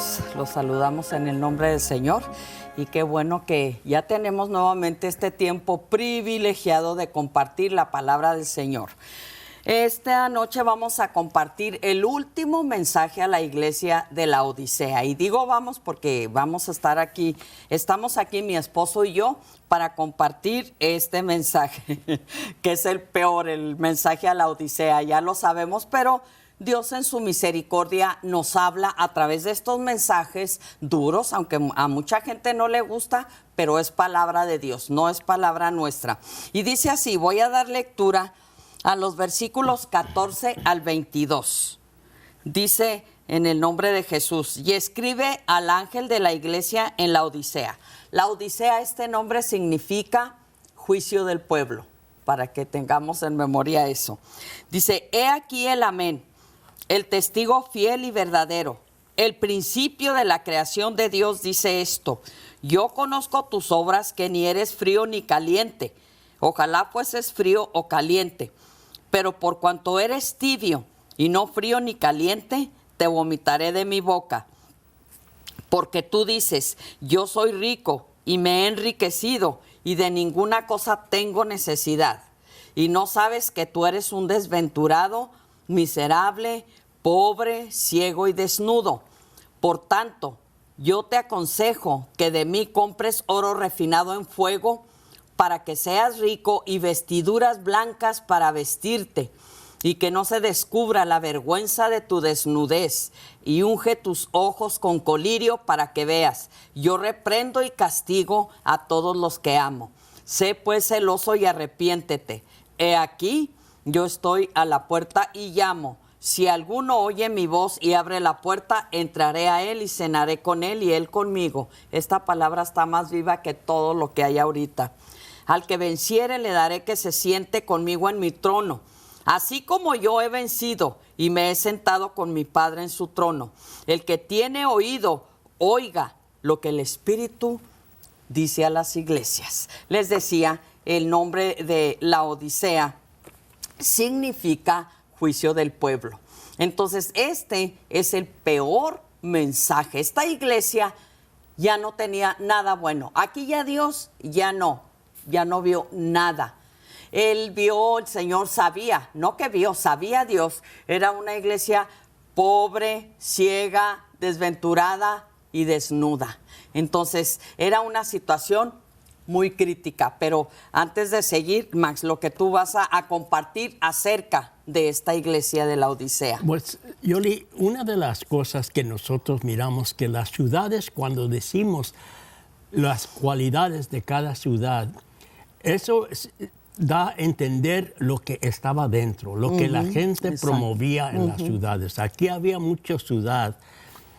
hermanos, los saludamos en el nombre del Señor y qué bueno que ya tenemos nuevamente este tiempo privilegiado de compartir la palabra del Señor. Esta noche vamos a compartir el último mensaje a la iglesia de la Odisea. Y digo vamos porque vamos a estar aquí, estamos aquí mi esposo y yo para compartir este mensaje, que es el peor, el mensaje a la Odisea, ya lo sabemos, pero Dios en su misericordia nos habla a través de estos mensajes duros, aunque a mucha gente no le gusta, pero es palabra de Dios, no es palabra nuestra. Y dice así, voy a dar lectura a los versículos 14 al 22. Dice en el nombre de Jesús, y escribe al ángel de la iglesia en la Odisea. La Odisea, este nombre significa juicio del pueblo, para que tengamos en memoria eso. Dice, he aquí el amén, el testigo fiel y verdadero, el principio de la creación de Dios dice esto, yo conozco tus obras que ni eres frío ni caliente, ojalá fueses frío o caliente, pero por cuanto eres tibio y no frío ni caliente, te vomitaré de mi boca. Porque tú dices, yo soy rico y me he enriquecido y de ninguna cosa tengo necesidad. Y no sabes que tú eres un desventurado, miserable, pobre, ciego y desnudo. Por tanto, yo te aconsejo que de mí compres oro refinado en fuego, para que seas rico y vestiduras blancas para vestirte, y que no se descubra la vergüenza de tu desnudez, y unge tus ojos con colirio para que veas. Yo reprendo y castigo a todos los que amo. Sé pues celoso y arrepiéntete. He aquí, yo estoy a la puerta y llamo. Si alguno oye mi voz y abre la puerta, entraré a él y cenaré con él y él conmigo. Esta palabra está más viva que todo lo que hay ahorita. Al que venciere le daré que se siente conmigo en mi trono, así como yo he vencido y me he sentado con mi Padre en su trono. El que tiene oído, oiga lo que el Espíritu dice a las iglesias. Les decía, el nombre de la Odisea significa juicio del pueblo. Entonces, este es el peor mensaje. Esta iglesia ya no tenía nada bueno. Aquí ya Dios ya no vio nada. Él vio, el Señor sabía, no que vio, sabía Dios. Era una iglesia pobre, ciega, desventurada y desnuda. Entonces, era una situación muy crítica. Pero antes de seguir, Max, lo que tú vas a compartir acerca de esta iglesia de la Odisea. Pues, Yoli, una de las cosas que nosotros miramos, que las ciudades, cuando decimos las cualidades de cada ciudad, eso da a entender lo que estaba dentro, lo que la gente promovía en las ciudades. Aquí había mucha ciudad,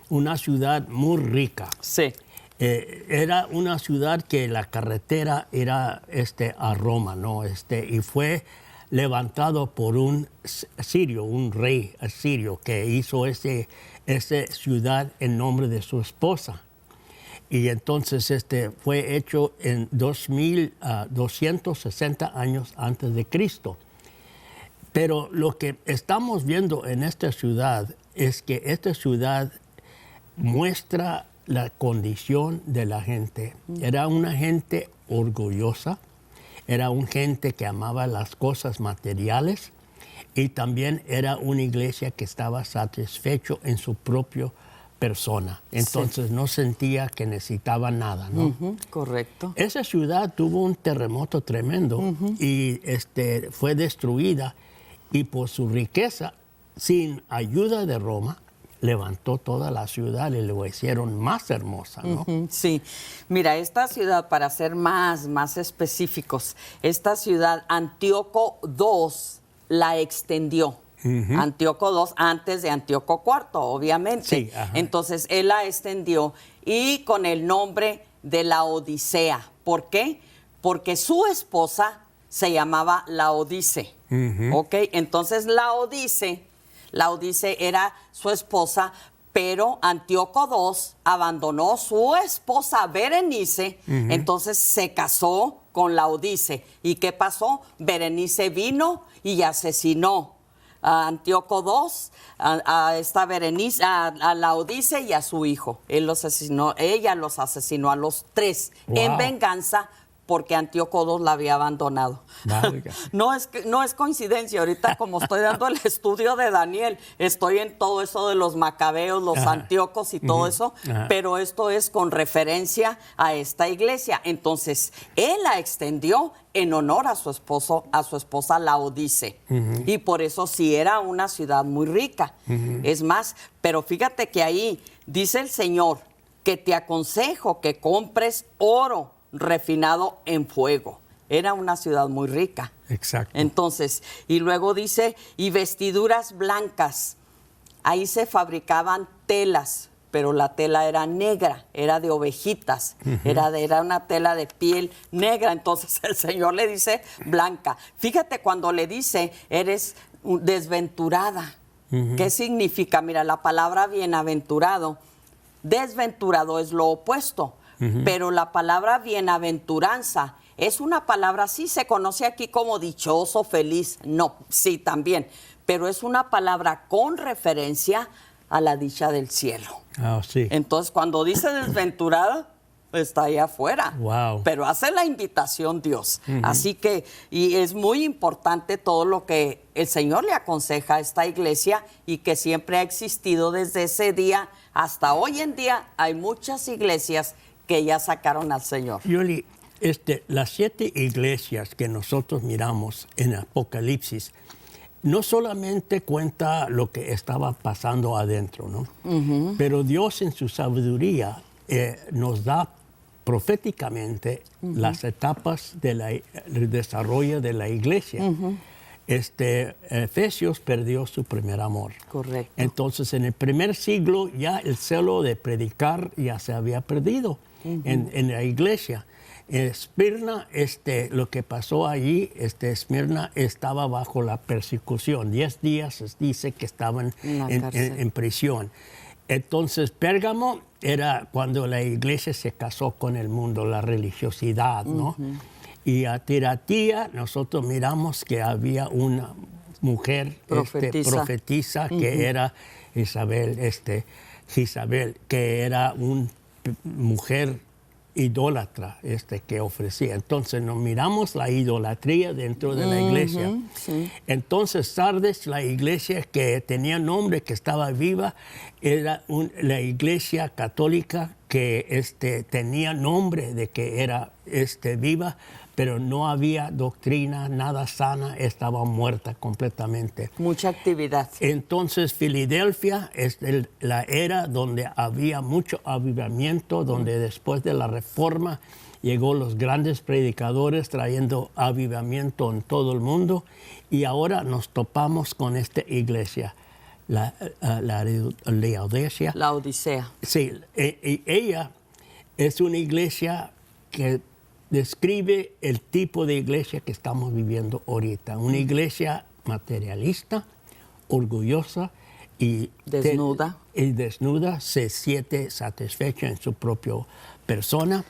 una ciudad muy rica. Sí. Era una ciudad que la carretera era a Roma, ¿no? Y fue levantado por un sirio, un rey asirio, que hizo esa ciudad en nombre de su esposa. Y entonces fue hecho en 2260 años antes de Cristo. Pero lo que estamos viendo en esta ciudad es que esta ciudad muestra la condición de la gente. Era una gente orgullosa, era una gente que amaba las cosas materiales y también era una iglesia que estaba satisfecho en su propio persona. Entonces no sentía que necesitaba nada, ¿no? Correcto. Esa ciudad tuvo un terremoto tremendo y fue destruida, y por su riqueza, sin ayuda de Roma, levantó toda la ciudad y lo hicieron más hermosa, ¿no? Sí. Mira, esta ciudad, para ser más específicos, esta ciudad Antíoco II la extendió. Antíoco II antes de Antíoco IV, obviamente. Sí, entonces, él la extendió y con el nombre de la Odisea. ¿Por qué? Porque su esposa se llamaba Laodice. ¿Ok? Entonces, Laodice era su esposa, pero Antíoco II abandonó su esposa Berenice, entonces se casó con Laodice. ¿Y qué pasó? Berenice vino y asesinó a Antíoco II, a esta Berenice, a Laodice y a su hijo. Ella los asesinó a los 3 en venganza porque Antíoco II la había abandonado. No es coincidencia. Ahorita, como estoy dando el estudio de Daniel, estoy en todo eso de los macabeos, los antíocos y todo eso, pero esto es con referencia a esta iglesia. Entonces, él la extendió en honor a su esposa Laodice. Y por eso sí era una ciudad muy rica. Es más, pero fíjate que ahí dice el Señor que te aconsejo que compres oro refinado en fuego. Era una ciudad muy rica. Exacto. Entonces, y luego dice, y vestiduras blancas. Ahí se fabricaban telas, pero la tela era negra, era de ovejitas, era una tela de piel negra. Entonces el Señor le dice blanca. Fíjate cuando le dice, eres desventurada. ¿Qué significa? Mira, la palabra bienaventurado, desventurado es lo opuesto. Pero la palabra bienaventuranza es una palabra, sí se conoce aquí como dichoso, feliz. No, sí, también. Pero es una palabra con referencia a la dicha del cielo. Sí. Entonces, cuando dice desventurada, está ahí afuera. Wow. Pero hace la invitación Dios. Así que, y es muy importante todo lo que el Señor le aconseja a esta iglesia y que siempre ha existido desde ese día hasta hoy en día. Hay muchas iglesias que ya sacaron al Señor. Yoli, las 7 iglesias que nosotros miramos en Apocalipsis no solamente cuenta lo que estaba pasando adentro, ¿no? Pero Dios en su sabiduría nos da proféticamente las etapas del desarrollo de la iglesia. Efesios perdió su primer amor. Correcto. Entonces, en el primer siglo ya el celo de predicar ya se había perdido en la iglesia. Esmirna, lo que pasó allí, Esmirna estaba bajo la persecución. 10 días dice que estaban en prisión. Entonces, Pérgamo era cuando la iglesia se casó con el mundo, la religiosidad, ¿no? Y a Tiratía nosotros miramos que había una mujer profetisa que era Jezabel, que era una mujer idólatra que ofrecía. Entonces nos miramos la idolatría dentro de la iglesia. Sí. Entonces Sardes, la iglesia que tenía nombre, que estaba viva, era la iglesia católica que tenía nombre de que era viva, pero no había doctrina, nada sana, estaba muerta completamente. Mucha actividad. Entonces, Filadelfia es la era donde había mucho avivamiento, donde después de la Reforma llegó los grandes predicadores trayendo avivamiento en todo el mundo, y ahora nos topamos con esta iglesia, la Laodicea. La Odisea. Sí, ella es una iglesia que describe el tipo de iglesia que estamos viviendo ahorita. Una iglesia materialista, orgullosa y desnuda, se siente satisfecha en su propia persona.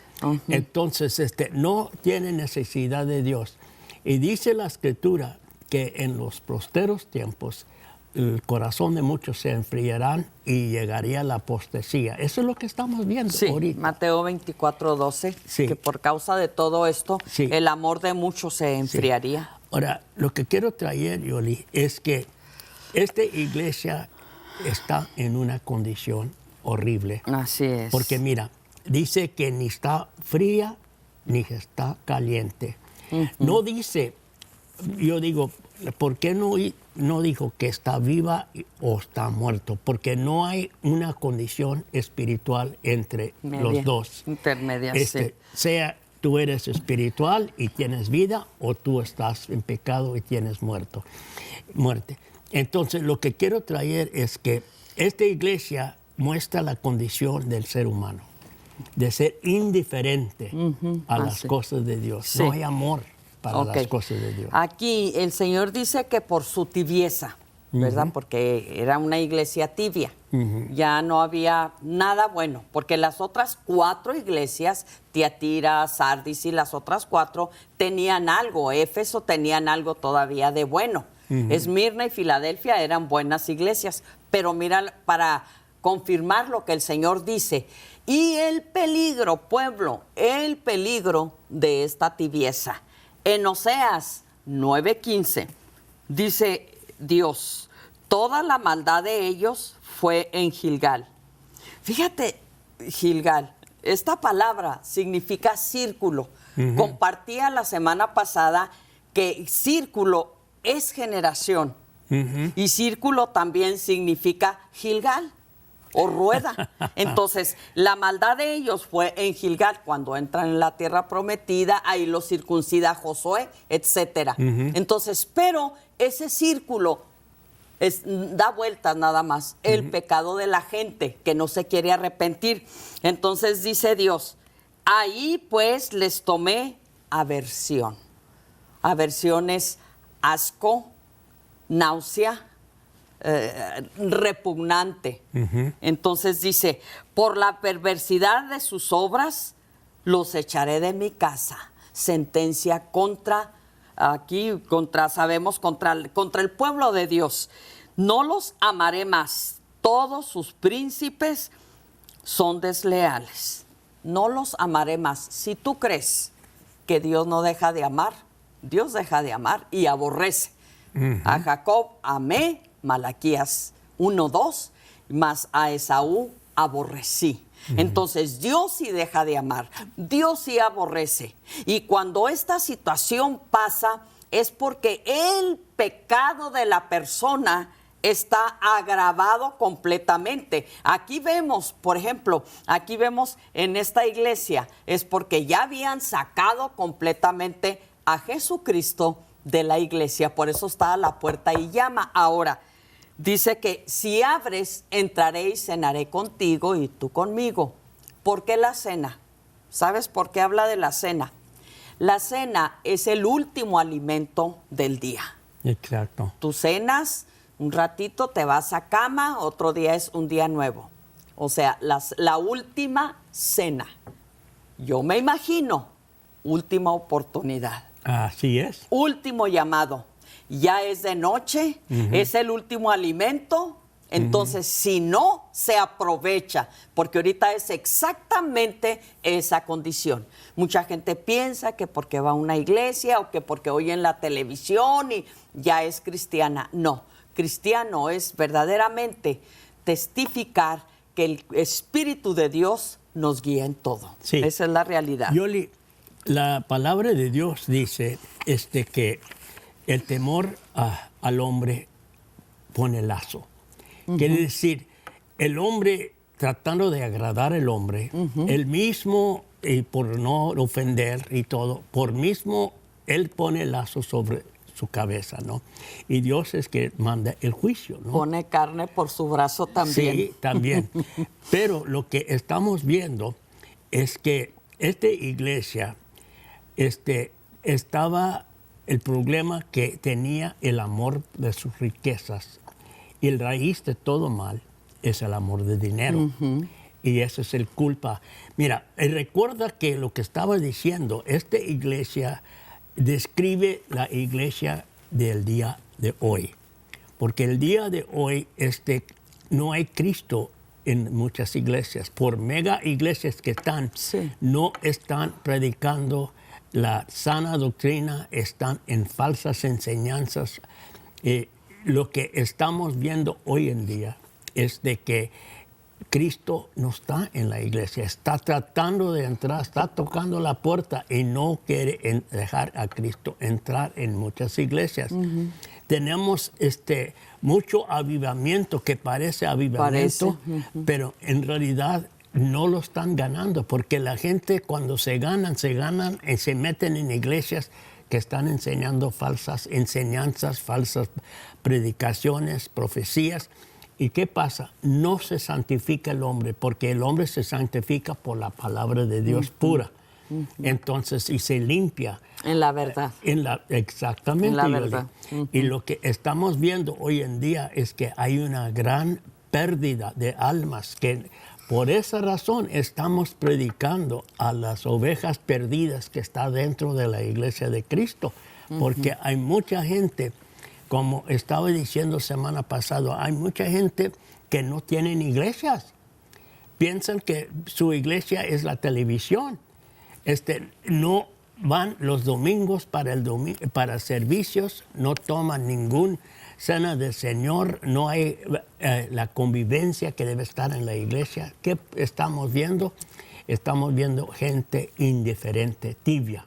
Entonces, no tiene necesidad de Dios. Y dice la Escritura que en los posteros tiempos el corazón de muchos se enfriarán y llegaría la apostasía. Eso es lo que estamos viendo ahorita. Mateo 24:12, que por causa de todo esto, el amor de muchos se enfriaría. Ahora, lo que quiero traer, Yoli, es que esta iglesia está en una condición horrible. Así es. Porque mira, dice que ni está fría ni está caliente. No dice, yo digo, ¿por qué no dijo que está viva o está muerto? Porque no hay una condición espiritual entre los dos. Intermedia, sea tú eres espiritual y tienes vida, o tú estás en pecado y tienes muerte. Entonces, lo que quiero traer es que esta iglesia muestra la condición del ser humano, de ser indiferente a las cosas de Dios. Sí. No hay amor para las cosas de Dios. Aquí el Señor dice que por su tibieza, ¿verdad? Porque era una iglesia tibia. Ya no había nada bueno, porque las otras 4 iglesias, Tiatira, Sardis y las otras 4, tenían algo. Éfeso tenían algo todavía de bueno. Esmirna y Filadelfia eran buenas iglesias, pero mira, para confirmar lo que el Señor dice, y el peligro, pueblo, el peligro de esta tibieza. En Oseas 9:15 dice Dios, toda la maldad de ellos fue en Gilgal. Fíjate, Gilgal, esta palabra significa círculo. Compartía la semana pasada que círculo es generación y círculo también significa Gilgal o rueda. Entonces, la maldad de ellos fue en Gilgal, cuando entran en la tierra prometida, ahí los circuncida Josué, etcétera. Entonces, pero ese círculo da vueltas nada más, el pecado de la gente que no se quiere arrepentir. Entonces dice Dios, ahí pues les tomé aversión. Aversión es asco, náusea, repugnante. Entonces dice, por la perversidad de sus obras, los echaré de mi casa. Sentencia contra el pueblo de Dios. No los amaré más. Todos sus príncipes son desleales. No los amaré más. Si tú crees que Dios no deja de amar, Dios deja de amar y aborrece. A Jacob amé, Malaquías 1:2, mas a Esaú aborrecí. Entonces Dios sí deja de amar, Dios sí aborrece. Y cuando esta situación pasa es porque el pecado de la persona está agravado completamente. Aquí vemos, por ejemplo, aquí vemos en esta iglesia, es porque ya habían sacado completamente a Jesucristo de la iglesia, por eso está a la puerta y llama. Ahora, dice que si abres, entraré y cenaré contigo y tú conmigo. ¿Por qué la cena? ¿Sabes por qué habla de la cena? La cena es el último alimento del día. Exacto. Tú cenas, un ratito te vas a cama, otro día es un día nuevo. O sea, la última cena. Yo me imagino, última oportunidad. Así es. Último llamado. Ya es de noche, es el último alimento. Entonces, si no, se aprovecha, porque ahorita es exactamente esa condición. Mucha gente piensa que porque va a una iglesia o que porque oye en la televisión y ya es cristiana. No, cristiano es verdaderamente testificar que el Espíritu de Dios nos guía en todo. Sí. Esa es la realidad. Yoli, la palabra de Dios dice que el temor al hombre pone lazo. Quiere decir, el hombre tratando de agradar al hombre, él mismo, y por no ofender y todo, por mismo, él pone lazo sobre su cabeza, ¿no? Y Dios es que manda el juicio, ¿no? Pone carne por su brazo también. Sí, también. Pero lo que estamos viendo es que esta iglesia estaba el problema que tenía el amor de sus riquezas. Y el raíz de todo mal es el amor de dinero. Y esa es el culpa. Mira, recuerda que lo que estaba diciendo, esta iglesia describe la iglesia del día de hoy. Porque el día de hoy no hay Cristo en muchas iglesias. Por mega iglesias que están, no están predicando la sana doctrina, están en falsas enseñanzas. Lo que estamos viendo hoy en día es de que Cristo no está en la iglesia, está tratando de entrar, está tocando la puerta y no quiere dejar a Cristo entrar en muchas iglesias. Tenemos mucho avivamiento que parece avivamiento, pero en realidad no lo están ganando, porque la gente cuando se ganan y se meten en iglesias que están enseñando falsas enseñanzas, falsas predicaciones, profecías. ¿Y qué pasa? No se santifica el hombre, porque el hombre se santifica por la palabra de Dios pura. Entonces, y se limpia. En la verdad. Exactamente. En la verdad. Y lo que estamos viendo hoy en día es que hay una gran pérdida de almas, que por esa razón estamos predicando a las ovejas perdidas que está dentro de la iglesia de Cristo, porque hay mucha gente. como estaba diciendo semana pasada, hay mucha gente que no tienen iglesias. Piensan que su iglesia es la televisión. No van los domingos para servicios, no toman ningún cena del Señor, no hay la convivencia que debe estar en la iglesia. ¿Qué estamos viendo? Estamos viendo gente indiferente, tibia.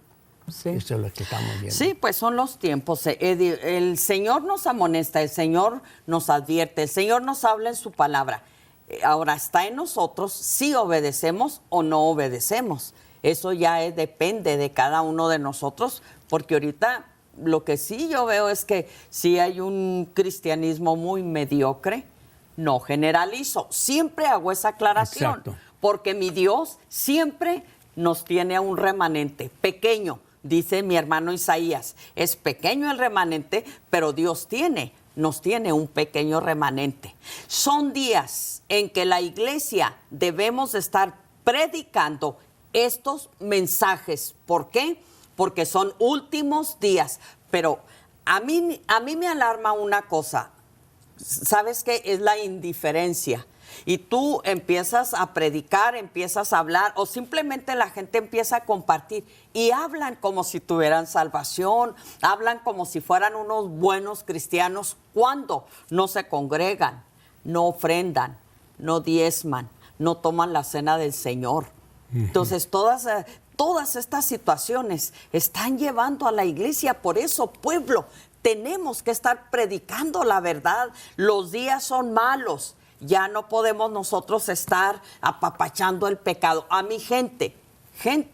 Sí. Eso es lo que estamos viendo. Sí, pues son los tiempos. El Señor nos amonesta, el Señor nos advierte, el Señor nos habla en su palabra. Ahora está en nosotros si obedecemos o no obedecemos. Eso ya depende de cada uno de nosotros, porque ahorita lo que sí yo veo es que sí hay un cristianismo muy mediocre. No generalizo, siempre hago esa aclaración. Exacto. Porque mi Dios siempre nos tiene a un remanente pequeño, dice mi hermano Isaías. Es pequeño el remanente, pero Dios nos tiene un pequeño remanente. Son días en que la iglesia debemos estar predicando estos mensajes. ¿Por qué? Porque son últimos días. Pero a mí me alarma una cosa. ¿Sabes qué? Es la indiferencia. Y tú empiezas a predicar, empiezas a hablar, o simplemente la gente empieza a compartir y hablan como si tuvieran salvación, hablan como si fueran unos buenos cristianos, cuando no se congregan, no ofrendan, no diezman, no toman la cena del Señor. Entonces, todas estas situaciones están llevando a la iglesia. Por eso, pueblo, tenemos que estar predicando la verdad. Los días son malos. Ya no podemos nosotros estar apapachando el pecado. A mi gente,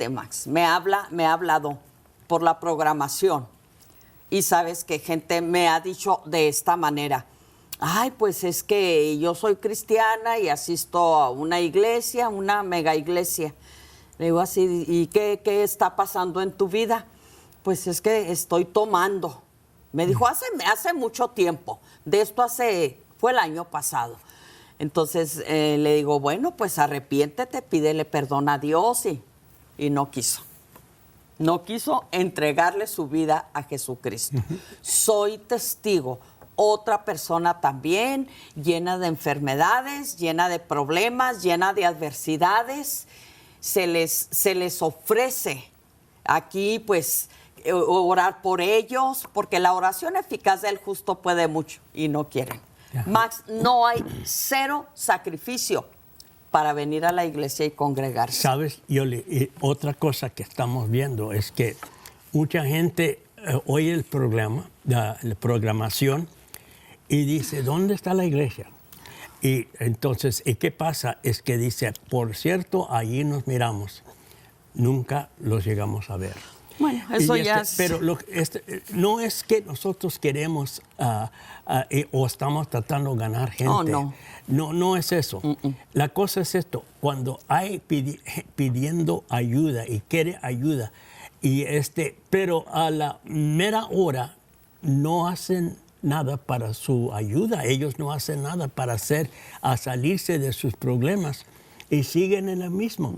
Max, me ha hablado por la programación. Y sabes que gente me ha dicho de esta manera: ay, pues es que yo soy cristiana y asisto a una iglesia, una mega iglesia. Le digo así: ¿y qué está pasando en tu vida? Pues es que estoy tomando. Me dijo hace mucho tiempo. De esto fue el año pasado. Entonces le digo, bueno, pues arrepiéntete, pídele perdón a Dios, y no quiso. No quiso entregarle su vida a Jesucristo. Soy testigo. Otra persona también, llena de enfermedades, llena de problemas, llena de adversidades. Se les ofrece aquí, pues, orar por ellos, porque la oración eficaz del justo puede mucho, y no quieren. Max, no hay cero sacrificio para venir a la iglesia y congregarse. Sabes, otra cosa que estamos viendo es que mucha gente oye el programa, la programación, y dice, ¿dónde está la iglesia? Y entonces, ¿y qué pasa? Es que dice, por cierto, allí nos miramos. Nunca los llegamos a ver. Bueno, eso ya es... Pero no es que nosotros queremos o estamos tratando de ganar gente. Oh, no. No es eso. La cosa es esto. Cuando hay pidiendo ayuda y quiere ayuda, pero a la mera hora no hacen nada para su ayuda. Ellos no hacen nada para salirse de sus problemas. Y siguen en lo mismo.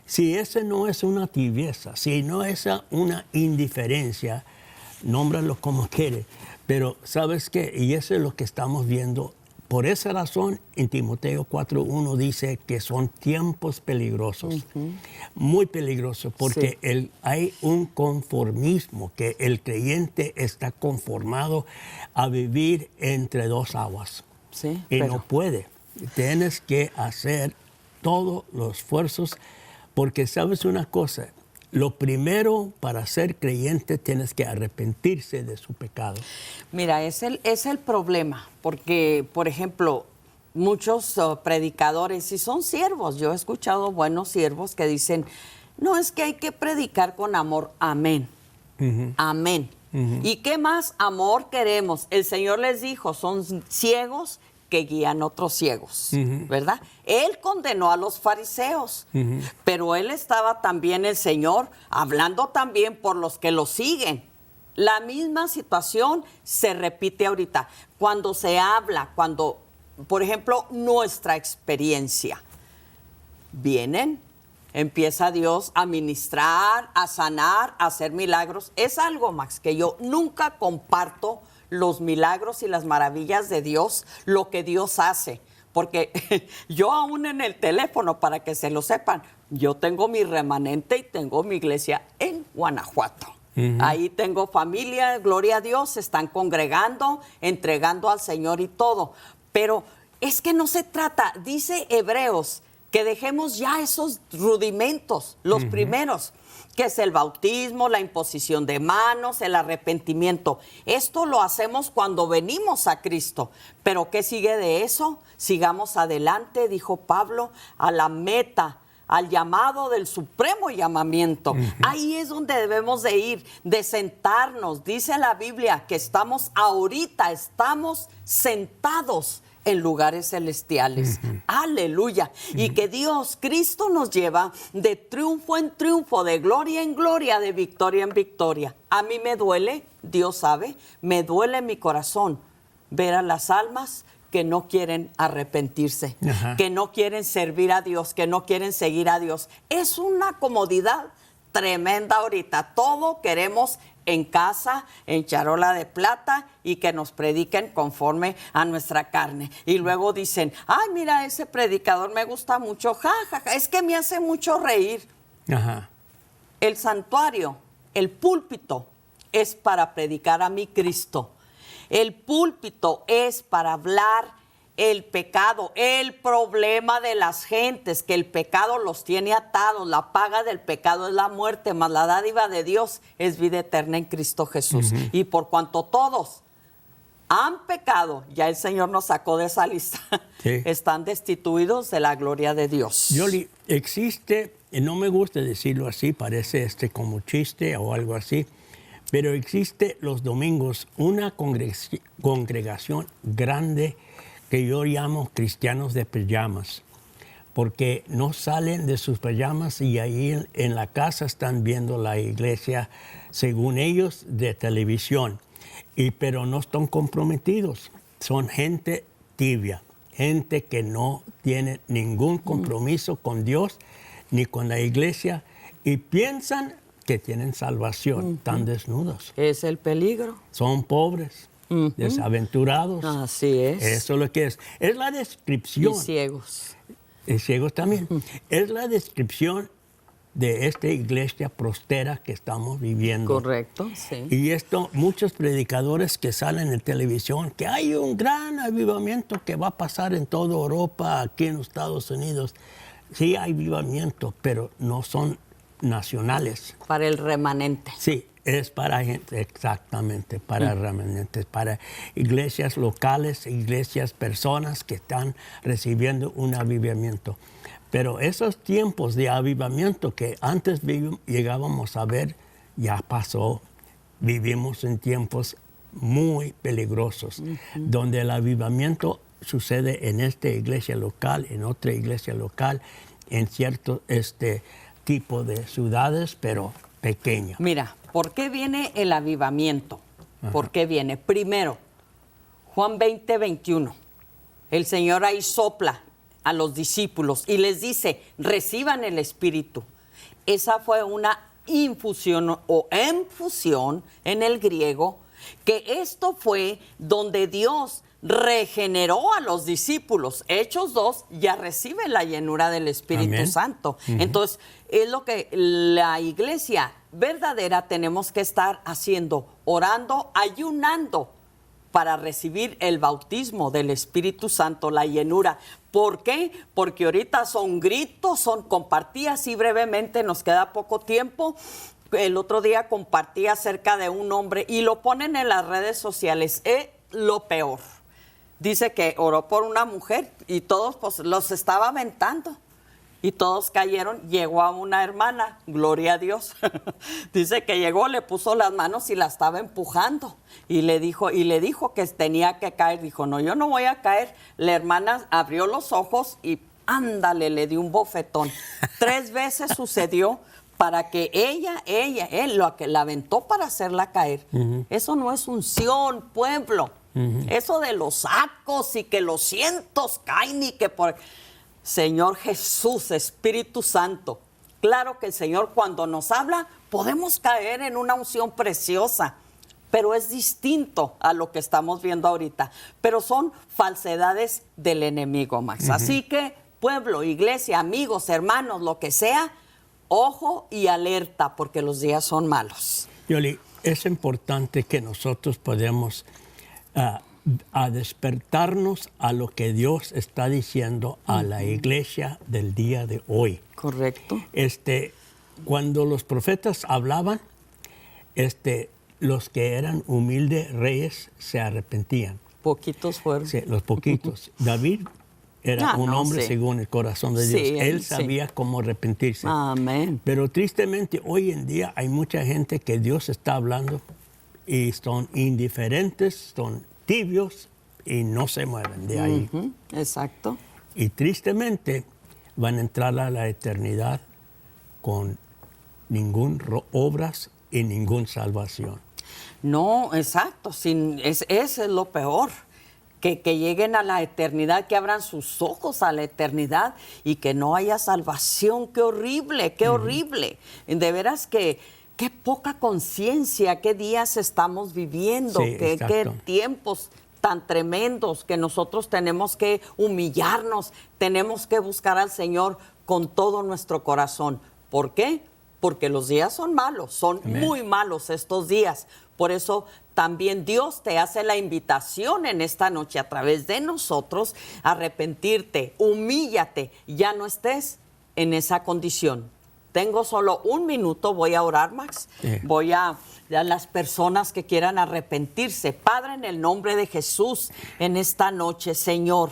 Si ese no es una tibieza, si no es una indiferencia, nómbralo como quieres. Pero ¿sabes qué? Y eso es lo que estamos viendo. Por esa razón, en Timoteo 4:1 dice que son tiempos peligrosos, muy peligrosos, porque hay un conformismo, que el creyente está conformado a vivir entre dos aguas. Sí, y no puede. Tienes que hacer todos los esfuerzos, porque sabes una cosa, lo primero para ser creyente tienes que arrepentirse de su pecado. Mira, es el problema, porque, por ejemplo, muchos predicadores, y son siervos, yo he escuchado buenos siervos que dicen, no, es que hay que predicar con amor, amén, amén. ¿Y qué más amor queremos? El Señor les dijo, son ciegos que guían otros ciegos, ¿verdad? Él condenó a los fariseos, pero él estaba también, el Señor, hablando también por los que lo siguen. La misma situación se repite ahorita. Cuando se habla, por ejemplo, nuestra experiencia, vienen, empieza Dios a ministrar, a sanar, a hacer milagros. Es algo, Max, que yo nunca comparto los milagros y las maravillas de Dios, lo que Dios hace. Porque yo aún en el teléfono, para que se lo sepan, yo tengo mi remanente y tengo mi iglesia en Guanajuato. Ahí tengo familia, gloria a Dios, se están congregando, entregando al Señor y todo. Pero es que no se trata, dice Hebreos, que dejemos ya esos rudimentos, los primeros, que es el bautismo, la imposición de manos, el arrepentimiento. Esto lo hacemos cuando venimos a Cristo. Pero ¿qué sigue de eso? Sigamos adelante, dijo Pablo, a la meta, al llamado del supremo llamamiento. Ahí es donde debemos de ir, de sentarnos. Dice la Biblia que estamos sentados en lugares celestiales. Aleluya. Y que Dios, Cristo, nos lleva de triunfo en triunfo, de gloria en gloria, de victoria en victoria. A mí me duele, Dios sabe, me duele mi corazón ver a las almas que no quieren arrepentirse, que no quieren servir a Dios, que no quieren seguir a Dios. Es una comodidad tremenda ahorita. Todo queremos en casa, en charola de plata, y que nos prediquen conforme a nuestra carne. Y luego dicen, ay, mira, ese predicador me gusta mucho, es que me hace mucho reír. El santuario, el púlpito, es para predicar a mi Cristo. El púlpito es para hablar el pecado, el problema de las gentes, que el pecado los tiene atados. La paga del pecado es la muerte, mas la dádiva de Dios es vida eterna en Cristo Jesús. Y por cuanto todos han pecado, ya el Señor nos sacó de esa lista, están destituidos de la gloria de Dios. Yoli, existe, no me gusta decirlo así, parece como chiste o algo así, pero existe los domingos una congregación grande que yo llamo cristianos de pijamas, porque no salen de sus pijamas y ahí en la casa están viendo la iglesia, según ellos, de televisión, pero no están comprometidos. Son gente tibia, gente que no tiene ningún compromiso con Dios ni con la iglesia, y piensan que tienen salvación, están desnudos. Es el peligro. Son pobres, desaventurados. Así es. Eso es lo que es. Es la descripción. Y ciegos. Y ciegos también. Es la descripción de esta iglesia prostera que estamos viviendo. Correcto, sí. Y esto, muchos predicadores que salen en televisión, que hay un gran avivamiento que va a pasar en toda Europa, aquí en los Estados Unidos. Sí hay avivamiento, pero no son nacionales. Para el remanente. Sí, es para gente, exactamente, para remanentes, para iglesias locales, iglesias, personas que están recibiendo un avivamiento. Pero esos tiempos de avivamiento que antes llegábamos a ver, ya pasó. Vivimos en tiempos muy peligrosos, donde el avivamiento sucede en esta iglesia local, en otra iglesia local, en cierto tipo de ciudades, pero pequeñas. Mira, ¿por qué viene el avivamiento? ¿Por qué viene? Primero, Juan 20:21. El Señor ahí sopla a los discípulos y les dice, reciban el Espíritu. Esa fue una infusión o infusión en el griego, que esto fue donde Dios regeneró a los discípulos. Hechos 2 ya reciben la llenura del Espíritu Santo. Entonces, es lo que la iglesia verdadera tenemos que estar haciendo, orando, ayunando para recibir el bautismo del Espíritu Santo, la llenura. ¿Por qué? Porque ahorita son gritos, compartí así brevemente, nos queda poco tiempo. El otro día compartí acerca de un hombre y lo ponen en las redes sociales. Es lo peor. Dice que oró por una mujer y todos pues, los estaba aventando. Y todos cayeron. Llegó a una hermana, gloria a Dios. Dice que llegó, le puso las manos y la estaba empujando. Y le dijo que tenía que caer. Dijo, no, yo no voy a caer. La hermana abrió los ojos y ándale, le dio un bofetón. 3 veces sucedió para que él lo que la aventó para hacerla caer. Eso no es unción, pueblo. Eso de los sacos y que los cientos caen y que por... Señor Jesús, Espíritu Santo, claro que el Señor cuando nos habla podemos caer en una unción preciosa, pero es distinto a lo que estamos viendo ahorita. Pero son falsedades del enemigo, Max. Así que, pueblo, iglesia, amigos, hermanos, lo que sea, ojo y alerta, porque los días son malos. Yoli, es importante que nosotros podamos a despertarnos a lo que Dios está diciendo a la iglesia del día de hoy. Correcto. Cuando los profetas hablaban, los que eran humildes reyes se arrepentían. Poquitos fueron. Sí, los poquitos. David era un hombre según el corazón de Dios. Sí, él sabía cómo arrepentirse. Amén. Pero tristemente hoy en día hay mucha gente que Dios está hablando y son indiferentes, son tibios y no se mueven de ahí. Exacto. Y tristemente van a entrar a la eternidad con ningún obras y ninguna salvación. No, exacto. Ese es lo peor. Que lleguen a la eternidad, que abran sus ojos a la eternidad y que no haya salvación. ¡Qué horrible, qué horrible! De veras que qué poca conciencia, qué días estamos viviendo, Sí, qué tiempos tan tremendos que nosotros tenemos que humillarnos, tenemos que buscar al Señor con todo nuestro corazón. ¿Por qué? Porque los días son malos, son muy malos estos días. Por eso también Dios te hace la invitación en esta noche a través de nosotros a arrepentirte, humíllate, ya no estés en esa condición. Tengo solo un minuto, voy a orar, Max. Voy a las personas que quieran arrepentirse. Padre, en el nombre de Jesús, en esta noche, Señor,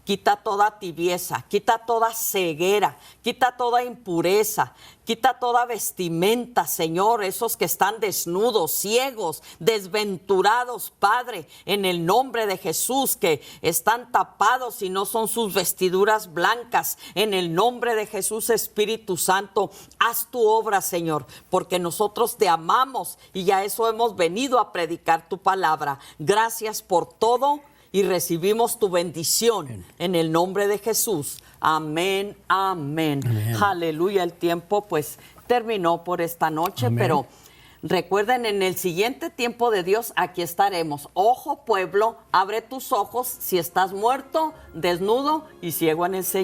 quita toda tibieza, quita toda ceguera, quita toda impureza, quita toda vestimenta, Señor, esos que están desnudos, ciegos, desventurados, Padre, en el nombre de Jesús, que están tapados y no son sus vestiduras blancas. En el nombre de Jesús, Espíritu Santo, haz tu obra, Señor, porque nosotros te amamos y a eso hemos venido a predicar tu palabra. Gracias por todo. Y recibimos tu bendición en el nombre de Jesús. Amén, amén. Aleluya. El tiempo pues terminó por esta noche, pero recuerden, en el siguiente tiempo de Dios aquí estaremos. Ojo, pueblo, abre tus ojos si estás muerto, desnudo y ciego en el Señor.